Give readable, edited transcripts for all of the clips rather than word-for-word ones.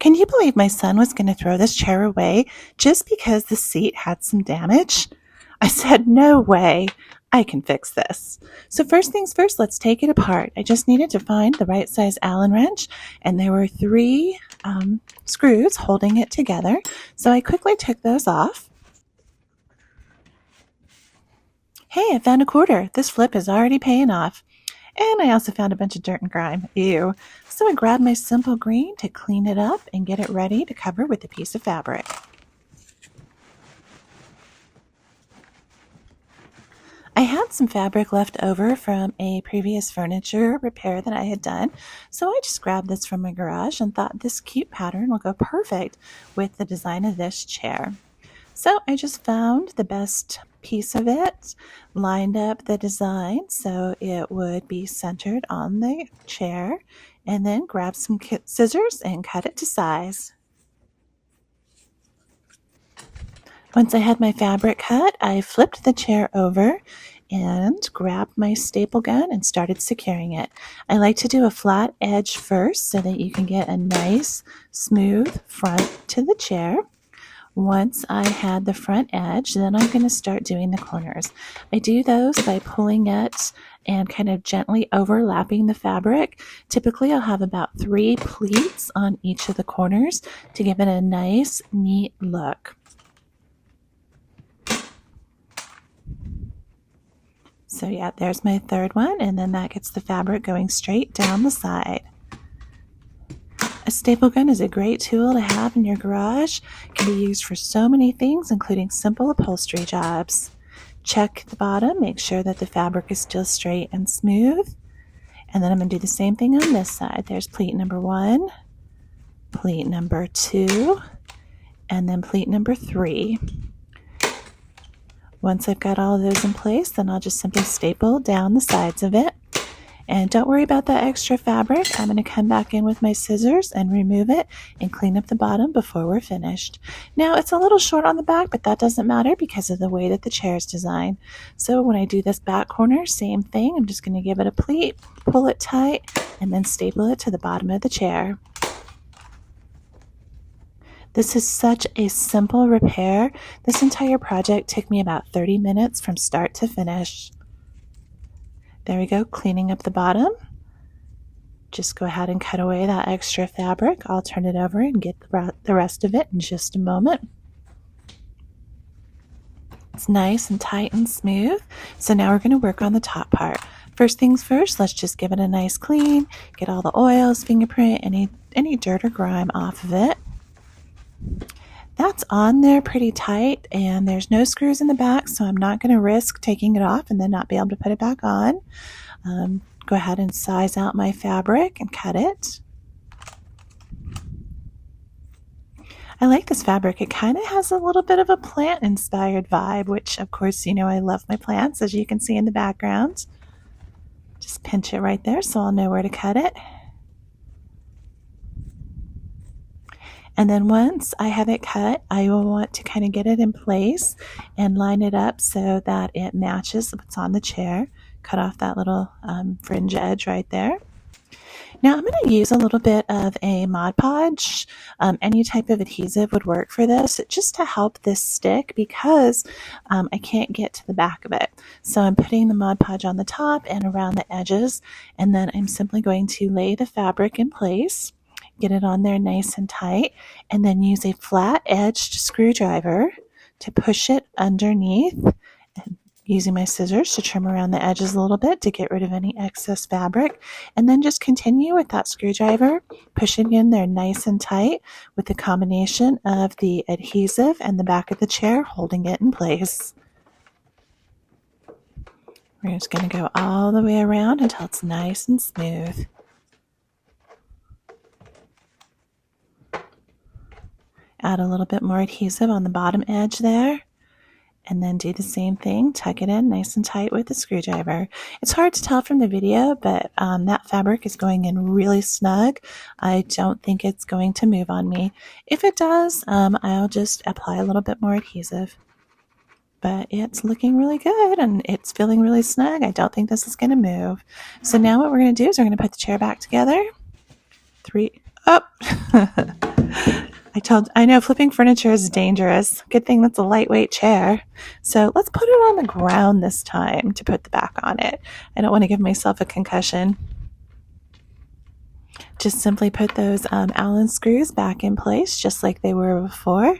Can you believe my son was going to throw this chair away just because the seat had some damage? I said, no way. I can fix this. So first things first, let's take it apart. I just needed to find the right size Allen wrench, and there were three screws holding it together. So I quickly took those off. Hey, I found a quarter. This flip is already paying off. And I also found a bunch of dirt and grime. Ew. So I grabbed my simple green to clean it up and get it ready to cover with a piece of fabric. I had some fabric left over from a previous furniture repair that I had done, so I just grabbed this from my garage and thought this cute pattern will go perfect with the design of this chair. So I just found the best piece of it, lined up the design so it would be centered on the chair, and then grabbed some scissors and cut it to size. Once I had my fabric cut, I flipped the chair over and grabbed my staple gun and started securing it. I like to do a flat edge first so that you can get a nice smooth front to the chair. Once I had the front edge, then I'm going to start doing the corners. I do those by pulling it and kind of gently overlapping the fabric. Typically, I'll have about 3 pleats on each of the corners to give it a nice, neat look. So yeah, there's my third one, and then that gets the fabric going straight down the side. A staple gun is a great tool to have in your garage. It can be used for so many things, including simple upholstery jobs. Check the bottom, make sure that the fabric is still straight and smooth. And then I'm going to do the same thing on this side. There's pleat number 1, pleat number 2, and then pleat number 3. Once I've got all of those in place, then I'll just simply staple down the sides of it. And don't worry about that extra fabric. I'm going to come back in with my scissors and remove it and clean up the bottom before we're finished. Now, it's a little short on the back, but that doesn't matter because of the way that the chair is designed. So when I do this back corner, same thing. I'm just going to give it a pleat, pull it tight, and then staple it to the bottom of the chair. This is such a simple repair. This entire project took me about 30 minutes from start to finish. There we go, cleaning up the bottom. Just go ahead and cut away that extra fabric. I'll turn it over and get the rest of it in just a moment. It's nice and tight and smooth. So now we're going to work on the top part. First things first, let's just give it a nice clean, get all the oils, fingerprint, any dirt or grime off of it. That's on there pretty tight, and there's no screws in the back, so I'm not going to risk taking it off and then not be able to put it back on. Go ahead and size out my fabric and cut it. I like this fabric. It kind of has a little bit of a plant-inspired vibe, which, of course, you know I love my plants, as you can see in the background. Just pinch it right there so I'll know where to cut it. And then once I have it cut, I will want to kind of get it in place and line it up so that it matches what's on the chair. Cut off that little fringe edge right there. Now I'm going to use a little bit of a Mod Podge. Any type of adhesive would work for this, just to help this stick because I can't get to the back of it. So I'm putting the Mod Podge on the top and around the edges, and then I'm simply going to lay the fabric in place. Get it on there nice and tight, and then use a flat-edged screwdriver to push it underneath, and using my scissors to trim around the edges a little bit to get rid of any excess fabric, and then just continue with that screwdriver, pushing in there nice and tight with the combination of the adhesive and the back of the chair holding it in place. We're just going to go all the way around until it's nice and smooth. Add a little bit more adhesive on the bottom edge there, and then do the same thing, tuck it in nice and tight with the screwdriver. It's hard to tell from the video, but that fabric is going in really snug. I don't think it's going to move on me. If it does, I'll just apply a little bit more adhesive. But it's looking really good and it's feeling really snug. I don't think this is going to move. So now what we're going to do is we're going to put the chair back together. 3, up. I know flipping furniture is dangerous. Good thing that's a lightweight chair. So let's put it on the ground this time to put the back on it. I don't want to give myself a concussion. Just simply put those Allen screws back in place just like they were before.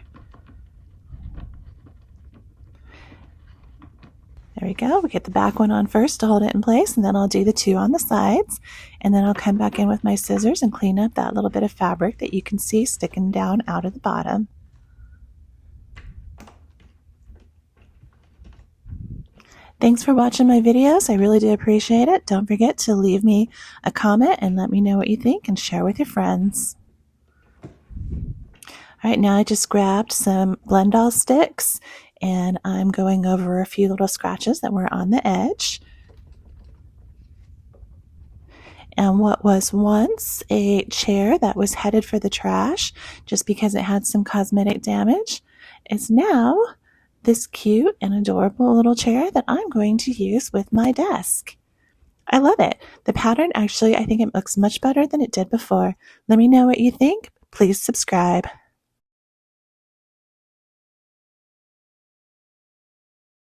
There we go. We get the back one on first to hold it in place, and then I'll do the two on the sides, and then I'll come back in with my scissors and clean up that little bit of fabric that you can see sticking down out of the bottom. Thanks for watching my videos. I really do appreciate it. Don't forget to leave me a comment and let me know what you think and share with your friends. All right, now I just grabbed some Blendall sticks and I'm going over a few little scratches that were on the edge. And what was once a chair that was headed for the trash just because it had some cosmetic damage is now this cute and adorable little chair that I'm going to use with my desk. I love it. The pattern actually, I think it looks much better than it did before. Let me know what you think. Please subscribe.